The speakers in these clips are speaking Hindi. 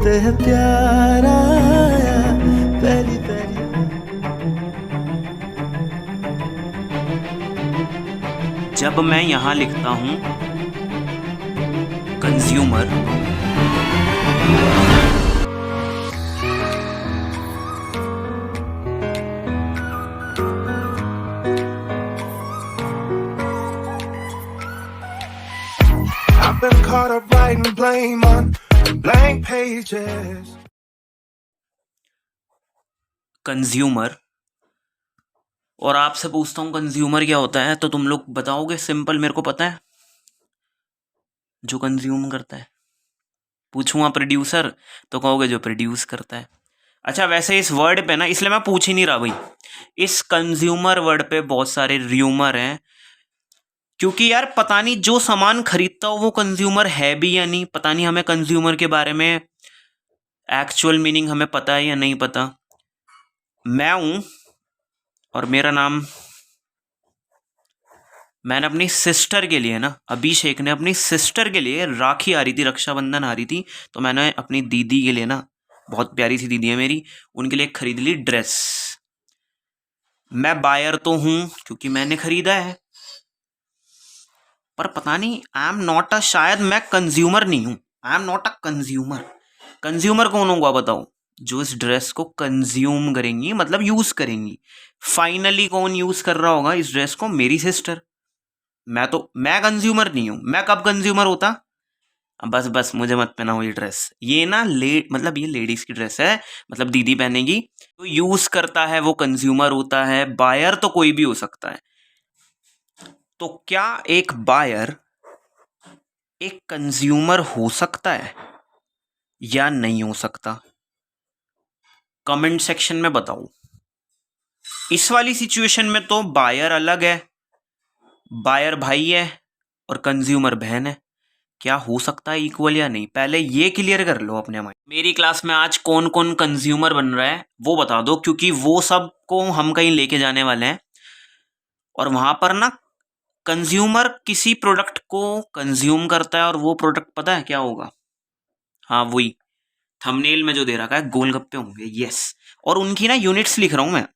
करते हैं प्यार आया पहली पहली। जब मैं यहाँ लिखता हूँ consumer, I've been caught up writing blame on blank pages. Consumer, और आपसे पूछता हूँ कंज्यूमर क्या होता है, तो तुम लोग बताओगे? सिंपल, मेरे को पता है, जो कंज्यूम करता है। पूछूंगा प्रोड्यूसर, तो कहोगे जो प्रोड्यूस करता है। अच्छा, वैसे इस वर्ड पे ना, इसलिए मैं पूछ ही नहीं रहा भाई, इस कंज्यूमर वर्ड पे बहुत सारे र्यूमर हैं, क्योंकि यार पता नहीं जो सामान खरीदता हो वो कंज्यूमर है भी या नहीं, पता नहीं हमें कंज्यूमर के बारे में एक्चुअल मीनिंग हमें पता है या नहीं पता। मैं हूं और मेरा नाम, मैंने अपनी सिस्टर के लिए ना, अभिषेक ने अपनी सिस्टर के लिए, राखी आ रही थी, रक्षाबंधन आ रही थी, तो मैंने अपनी दीदी के लिए ना, बहुत प्यारी सी दीदी है मेरी, उनके लिए खरीद ली ड्रेस। मैं बायर तो हूं क्योंकि मैंने खरीदा है, पर पता नहीं, आई एम नॉट अ, शायद मैं कंज्यूमर नहीं हूं, I am not a consumer. Consumer कौन होगा बताओ? जो इस ड्रेस को कंज्यूम करेंगी, मतलब यूज करेंगी। फाइनली कौन यूज कर रहा होगा इस ड्रेस को? मेरी सिस्टर। मैं कंज्यूमर नहीं हूं। मैं कब कंज्यूमर होता? बस बस मुझे मत पहनाओ ये ड्रेस, ये ना मतलब ये लेडीज की ड्रेस है, मतलब दीदी पहनेगी, तो यूज करता है वो कंज्यूमर होता है। बायर तो कोई भी हो सकता है। तो क्या एक बायर एक कंज्यूमर हो सकता है या नहीं हो सकता? कमेंट सेक्शन में बताओ। इस वाली सिचुएशन में तो बायर अलग है, बायर भाई है और कंज्यूमर बहन है। क्या हो सकता है इक्वल या नहीं? पहले ये क्लियर कर लो अपने माइंड। मेरी क्लास में आज कौन कौन कंज्यूमर बन रहा है वो बता दो, क्योंकि वो सब को हम कहीं लेके जाने वाले हैं, और वहां पर ना कंज्यूमर किसी प्रोडक्ट को कंज्यूम करता है, और वो प्रोडक्ट पता है क्या होगा? हाँ, वही थंबनेल में जो दे रखा है, गोलगप्पे होंगे। यस, और उनकी ना यूनिट्स लिख रहा हूं मैं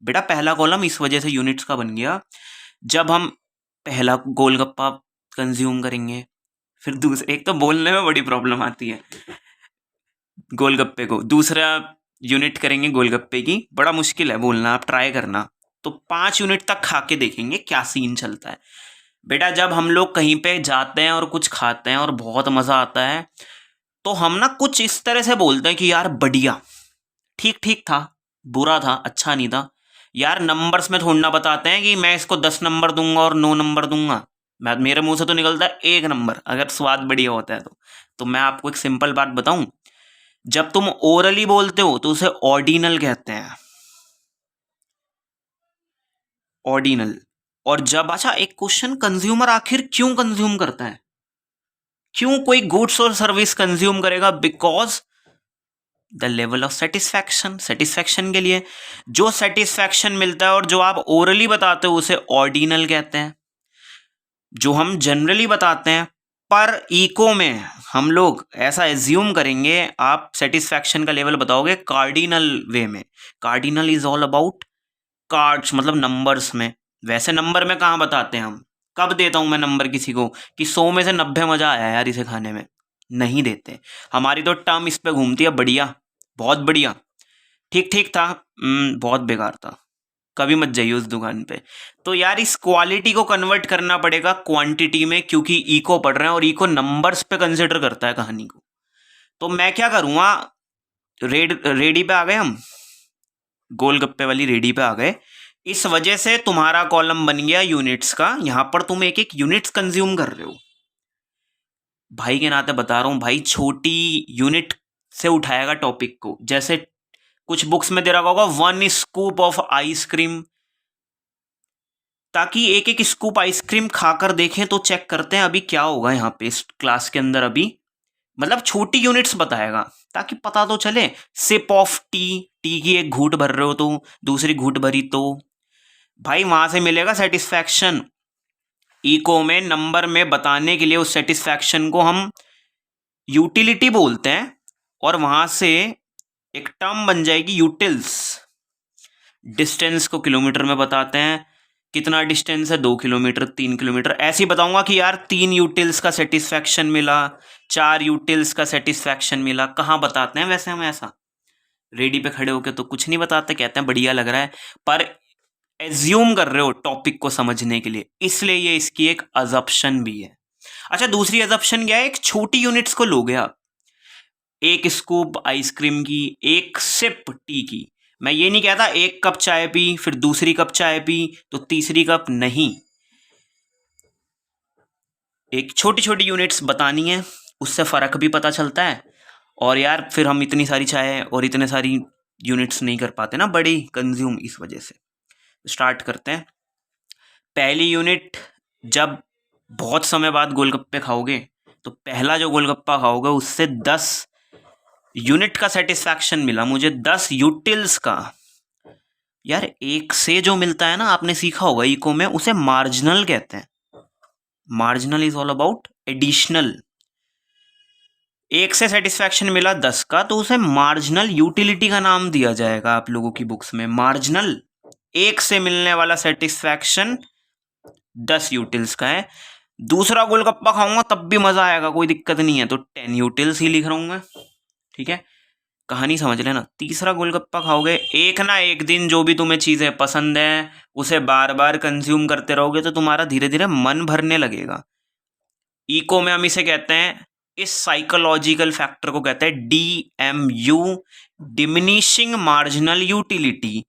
बेटा। पहला कॉलम इस वजह से यूनिट्स का बन गया, जब हम पहला गोलगप्पा कंज्यूम करेंगे, फिर दूसरा, एक तो बोलने में बड़ी प्रॉब्लम आती है गोलगप्पे को, दूसरा यूनिट करेंगे गोलगप्पे की, बड़ा मुश्किल है बोलना, आप ट्राई करना। तो 5 यूनिट तक खा के देखेंगे क्या सीन चलता है बेटा। जब हम लोग कहीं पे जाते हैं और कुछ खाते हैं और बहुत मज़ा आता है, तो हम ना कुछ इस तरह से बोलते हैं कि यार बढ़िया, ठीक ठीक था, बुरा था, अच्छा नहीं था। यार नंबर्स में थोड़ा ना बताते हैं कि मैं इसको 10 नंबर दूंगा और 9 नंबर दूंगा। मैं, मेरे मुंह से तो निकलता है 1 नंबर, अगर स्वाद बढ़िया होता है तो मैं आपको एक सिंपल बात बताऊं, जब तुम ओरली बोलते हो तो उसे ऑर्डिनल कहते हैं, ऑर्डिनल। और जब, अच्छा एक क्वेश्चन, कंज्यूमर आखिर क्यों कंज्यूम करता है? क्यों कोई गुड्स और सर्विस कंज्यूम करेगा? Because the level of satisfaction, satisfaction के लिए जो सेटिस्फैक्शन मिलता है, और जो आप ओरली बताते हो उसे ऑर्डिनल कहते हैं, जो हम जनरली बताते हैं। पर इको में हम लोग ऐसा एज्यूम करेंगे, आप सेटिस्फैक्शन का लेवल बताओगे कार्डिनल वे में। Cardinal is all about cards, मतलब नंबर्स में। वैसे नंबर में कहाँ बताते हैं हम? कब देता हूं मैं नंबर किसी को कि 100 में से 90 मजा आया यार इसे खाने में? नहीं देते। हमारी तो टर्म इस पे घूमती है, बढ़िया, बहुत बढ़िया, ठीक ठीक था, बहुत बेकार था, कभी मत जाइए उस दुकान पे। तो यार इस क्वालिटी को कन्वर्ट करना पड़ेगा क्वांटिटी में, क्योंकि इको पढ़ रहे हैं और इको नंबर्स पे कंसिडर करता है कहानी को। तो मैं क्या करूँगा, रेडी पे आ गए हम, गोलगप्पे वाली रेडी पे आ गए। इस वजह से तुम्हारा कॉलम बन गया यूनिट्स का। यहां पर तुम एक एक यूनिट्स कंज्यूम कर रहे हो। भाई के नाते बता रहा हूं भाई, छोटी यूनिट से उठाएगा टॉपिक को। जैसे कुछ बुक्स में दे रखा होगा 1 स्कूप ऑफ आइसक्रीम, ताकि एक एक स्कूप आइसक्रीम खाकर देखें तो चेक करते हैं अभी क्या होगा यहाँ पे इस क्लास के अंदर। अभी मतलब छोटी यूनिट्स बताएगा ताकि पता तो चले। सिप ऑफ टी, टी की एक घूंट भर रहे हो तो दूसरी घूंट भरी तो भाई वहां से मिलेगा सेटिस्फैक्शन। इको में नंबर में बताने के लिए उस सेटिस्फैक्शन को हम यूटिलिटी बोलते हैं, और वहां से एक टर्म बन जाएगी यूटिल्स। डिस्टेंस को किलोमीटर में बताते हैं, कितना डिस्टेंस है 2 किलोमीटर 3 किलोमीटर, ऐसे ही बताऊंगा कि यार 3 यूटिल्स का सेटिस्फैक्शन मिला, 4 यूटिल्स का सेटिस्फैक्शन मिला। कहाँ बताते हैं वैसे हम ऐसा, रेडी पे खड़े होके तो कुछ नहीं बताते, कहते हैं बढ़िया लग रहा है, पर एज्यूम कर रहे हो टॉपिक को समझने के लिए, इसलिए ये इसकी एक अजप्शन भी है। अच्छा, दूसरी अजप्शन क्या है, एक छोटी यूनिट्स को लोगे आप, एक स्कूप आइसक्रीम की, एक सिप टी की। मैं ये नहीं कहता एक कप चाय पी फिर दूसरी कप चाय पी तो तीसरी कप, नहीं, एक छोटी छोटी यूनिट्स बतानी है, उससे फर्क भी पता चलता है। और यार फिर हम इतनी सारी चाय और इतने सारी यूनिट्स नहीं कर पाते ना बड़ी कंज्यूम, इस वजह से। स्टार्ट करते हैं। पहली यूनिट, जब बहुत समय बाद गोलगप्पे खाओगे तो पहला जो गोलगप्पा खाओगे उससे 10 यूनिट का सेटिस्फैक्शन मिला मुझे, 10 यूटिल्स का। यार एक से जो मिलता है ना, आपने सीखा होगा इको में, उसे मार्जिनल कहते हैं। Marginal is all about additional. एक से सेटिस्फैक्शन मिला 10 का तो उसे मार्जिनल यूटिलिटी का नाम दिया जाएगा आप लोगों की बुक्स में। मार्जिनल, एक से मिलने वाला सेटिस्फैक्शन 10 यूटिल्स का है। दूसरा गोलगप्पा खाऊंगा तब भी मजा आएगा, कोई दिक्कत नहीं है, तो 10 यूटिल्स ही लिख रहूंगा, ठीक है, कहानी समझ लेना। तीसरा गोलगप्पा खाओगे, एक ना एक दिन जो भी तुम्हें चीजें पसंद है उसे बार बार कंज्यूम करते रहोगे तो तुम्हारा धीरे धीरे मन भरने लगेगा। इको में हम इसे कहते हैं, इस साइकोलॉजिकल फैक्टर को कहते हैं DMU, डिमिनिशिंग मार्जिनल यूटिलिटी।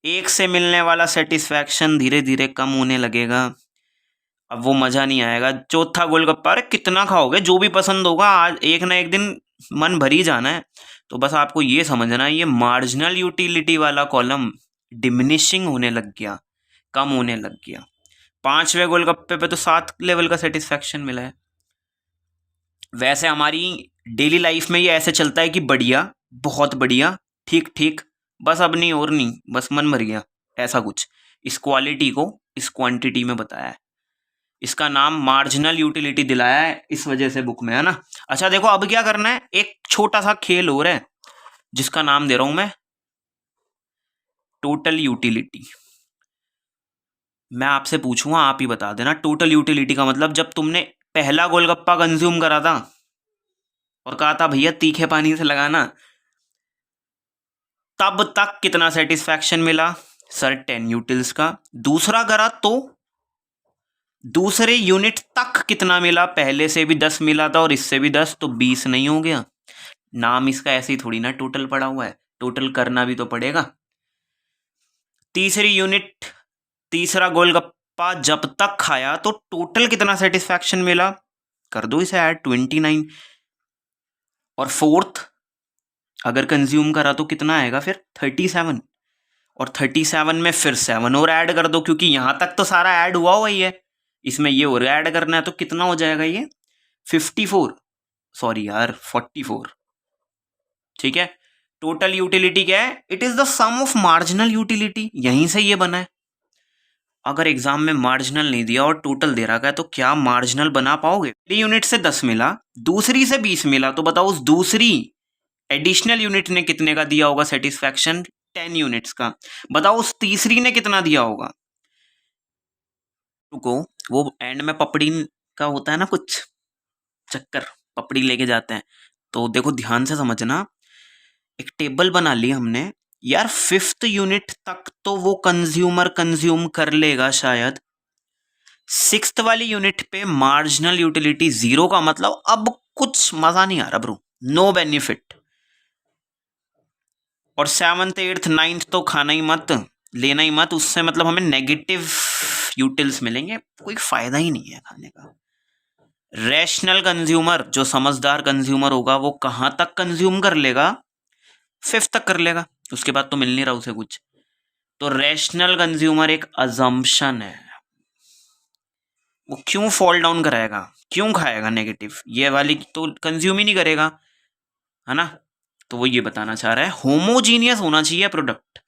एक से मिलने वाला सेटिस्फैक्शन धीरे धीरे कम होने लगेगा, अब वो मजा नहीं आएगा। चौथा गोलगप्पा, अरे कितना खाओगे, जो भी पसंद होगा आज एक ना एक दिन मन भर ही जाना है। तो बस आपको ये समझना है, ये मार्जिनल यूटिलिटी वाला कॉलम डिमिनिशिंग होने लग गया, कम होने लग गया। पांचवें गोलगप्पे पे तो 7 लेवल का सेटिस्फैक्शन मिला है। वैसे हमारी डेली लाइफ में ये ऐसे चलता है कि बढ़िया, बहुत बढ़िया, ठीक ठीक, बस अब नहीं और नहीं, बस मन भर गया, ऐसा कुछ। इस क्वालिटी को इस क्वांटिटी में बताया है, इसका नाम मार्जिनल यूटिलिटी दिलाया है इस वजह से बुक में, है ना। अच्छा देखो, अब क्या करना है, एक छोटा सा खेल हो रहा है जिसका नाम दे रहा हूं मैं टोटल यूटिलिटी। मैं आपसे पूछूंगा, आप ही बता देना टोटल यूटिलिटी का मतलब। जब तुमने पहला गोलगप्पा कंज्यूम करा था और कहा था भैया तीखे पानी से लगाना, तब तक कितना सेटिस्फैक्शन मिला सर, 10 यूटिल्स का। दूसरा करा तो दूसरे यूनिट तक कितना मिला, पहले से भी 10 मिला था और इससे भी 10, तो 20 नहीं हो गया। नाम इसका ऐसे ही थोड़ी ना टोटल पड़ा हुआ है, टोटल करना भी तो पड़ेगा। तीसरी यूनिट, तीसरा गोलगप्पा जब तक खाया तो टोटल कितना सेटिस्फैक्शन मिला, कर दो इसे ऐड, 29। और फोर्थ अगर कंज्यूम करा तो कितना आएगा फिर, 37। और 37 में फिर 7 और ऐड कर दो, क्योंकि यहां तक तो सारा ऐड हुआ हुआ ही है, इसमें ये और ऐड करना है, तो कितना हो जाएगा ये 54, सॉरी यार 44, ठीक है। टोटल यूटिलिटी क्या है, it is the sum of marginal utility, यहीं से ये बना है। अगर एग्जाम में मार्जिनल नहीं दिया और टोटल दे रखा है तो क्या मार्जिनल बना पाओगे। पहली यूनिट से 10 मिला, दूसरी से 20 मिला, तो बताओ उस दूसरी एडिशनल यूनिट ने कितने का दिया होगा सेटिस्फैक्शन, 10 यूनिट्स का। बताओ उस तीसरी ने कितना दिया होगा। को वो एंड में पपड़ी का होता है ना कुछ चक्कर, पपड़ी लेके जाते हैं, तो देखो ध्यान से समझना, एक टेबल बना ली हमने यार, 5th यूनिट तक तो वो कंज्यूम कर लेगा शायद, 6th वाली यूनिट पे मार्जिनल यूटिलिटी 0 का मतलब अब कुछ मजा नहीं आ रहा ब्रो, नो बेनिफिट। और 7th 8th 9th तो खाना ही मत, लेना ही मत, उससे मतलब हमें नेगेटिव यूटिल्स मिलेंगे, कोई फायदा ही नहीं है खाने का। रैशनल कंज्यूमर, जो समझदार कंज्यूमर होगा, वो कहां तक कंज्यूम कर लेगा, 5th तक कर लेगा, उसके बाद तो मिल नहीं रहा उसे कुछ। तो रैशनल कंज्यूमर एक अजम्पशन है, वो क्यों फॉल डाउन कराएगा, क्यों खाएगा नेगेटिव, ये वाली तो कंज्यूम ही नहीं करेगा, है ना। तो वो ये बताना चाह रहा है होमोजीनियस होना चाहिए प्रोडक्ट।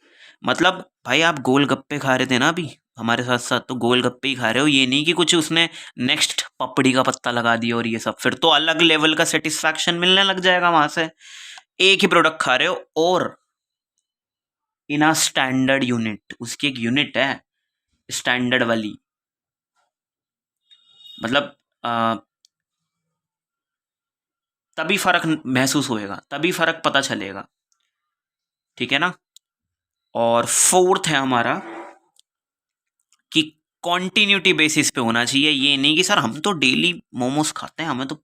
मतलब भाई आप गोलगप्पे खा रहे थे ना अभी, हमारे साथ साथ तो गोलगप्पे ही खा रहे हो, ये नहीं कि कुछ उसने नेक्स्ट पपड़ी का पत्ता लगा दिया और ये सब, फिर तो अलग लेवल का सेटिस्फैक्शन मिलने लग जाएगा वहां से। एक ही प्रोडक्ट खा रहे हो और इन अ स्टैंडर्ड यूनिट, उसकी एक यूनिट है स्टैंडर्ड वाली, मतलब तभी फर्क महसूस होएगा, तभी फर्क पता चलेगा, ठीक है ना। और फोर्थ है हमारा कि कॉन्टिन्यूटी बेसिस पे होना चाहिए। ये नहीं कि सर हम तो डेली मोमोज खाते हैं, हमें तो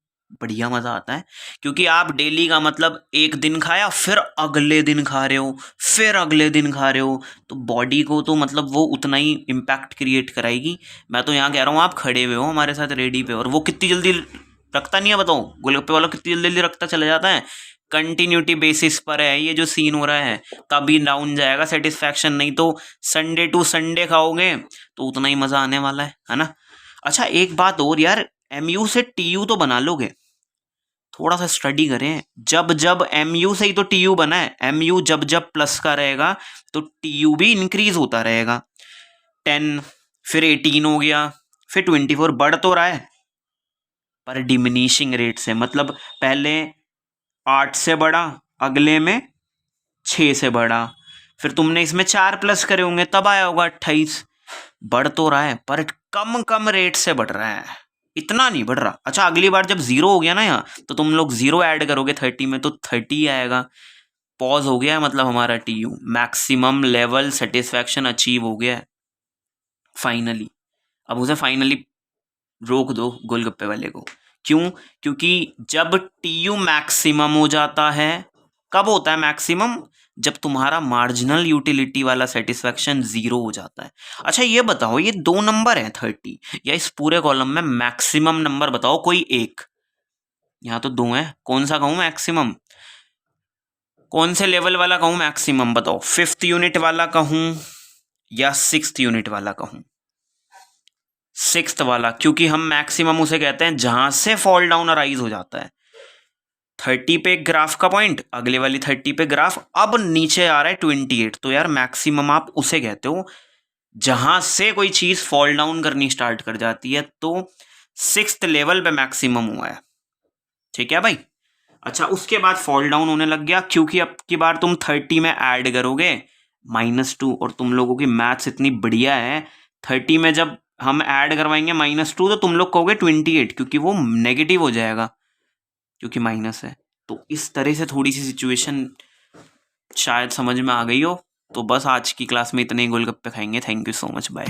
बढ़िया मज़ा आता है, क्योंकि आप डेली का मतलब एक दिन खाया फिर अगले दिन खा रहे हो, फिर अगले दिन खा रहे हो, तो बॉडी को तो मतलब वो उतना ही इम्पैक्ट क्रिएट कराएगी। मैं तो यहाँ कह रहा हूँ आप खड़े हुए हो हमारे साथ रेडी पे, और वो कितनी जल्दी रखता नहीं है बताओ, गोलगप्पे वाला कितनी जल्दी जल्दी रखता चला जाता है। कंटिन्यूटी बेसिस पर है ये जो सीन हो रहा है, तभी डाउन जाएगा सेटिस्फैक्शन, नहीं तो संडे टू संडे खाओगे तो उतना ही मज़ा आने वाला है ना। अच्छा एक बात और यार, एमयू से टीयू तो बना लोगे, थोड़ा सा स्टडी करें। जब जब एमयू से ही तो टीयू बना है, एमयू जब जब प्लस का रहेगा तो टीयू भी इंक्रीज होता रहेगा। 10 फिर 18 हो गया, फिर 24, बढ़ तो रहा है पर डिमिनिशिंग रेट से, मतलब पहले 8 से बढ़ा, अगले में 6 से बढ़ा, फिर तुमने इसमें 4 प्लस करे होंगे तब आया होगा 28। बढ़ तो रहा है पर कम कम रेट से बढ़ रहा है, इतना नहीं बढ़ रहा। अच्छा अगली बार जब 0 हो गया ना यहाँ, तो तुम लोग 0 ऐड करोगे 30 में तो 30 आएगा। पॉज हो गया है मतलब हमारा TU, maximum level satisfaction achieve हो गया है फाइनली। अब उसे फाइनली रोक दो गोलगप्पे वाले को। क्यों? क्योंकि जब टीयू मैक्सिमम हो जाता है, कब होता है मैक्सिमम? जब तुम्हारा मार्जिनल यूटिलिटी वाला सेटिस्फैक्शन 0 हो जाता है। अच्छा ये बताओ, ये 2 नंबर है 30, या इस पूरे कॉलम में मैक्सिमम नंबर बताओ कोई एक। यहाँ तो 2 है, कौन सा कहूँ मैक्सिमम, कौन से लेवल वाला कहूँ मैक्सिमम बताओ, 5th यूनिट वाला कहूँ या 6th यूनिट वाला कहूँ? 6th वाला, क्योंकि हम मैक्सिमम उसे कहते हैं जहां से फॉल डाउन अराइज हो जाता है। 30 पे ग्राफ का पॉइंट, अगले वाली 30 पे ग्राफ, अब नीचे आ रहा है 28, तो यार मैक्सिमम आप उसे कहते हो जहां से कोई चीज फॉल डाउन करनी स्टार्ट कर जाती है, तो 6th लेवल पे मैक्सिमम हुआ है, ठीक है भाई। अच्छा उसके बाद फॉल डाउन होने लग गया, क्योंकि अब की बार तुम 30 में ऐड करोगे -2, और तुम लोगों की मैथ्स इतनी बढ़िया है, 30 में जब हम ऐड करवाएंगे -2 तो तुम लोग कहोगे 28, क्योंकि वो नेगेटिव हो जाएगा क्योंकि माइनस है। तो इस तरह से थोड़ी सी सिचुएशन शायद समझ में आ गई हो। तो बस आज की क्लास में इतने ही गोलगप्पे खाएंगे। Thank you so much, bye.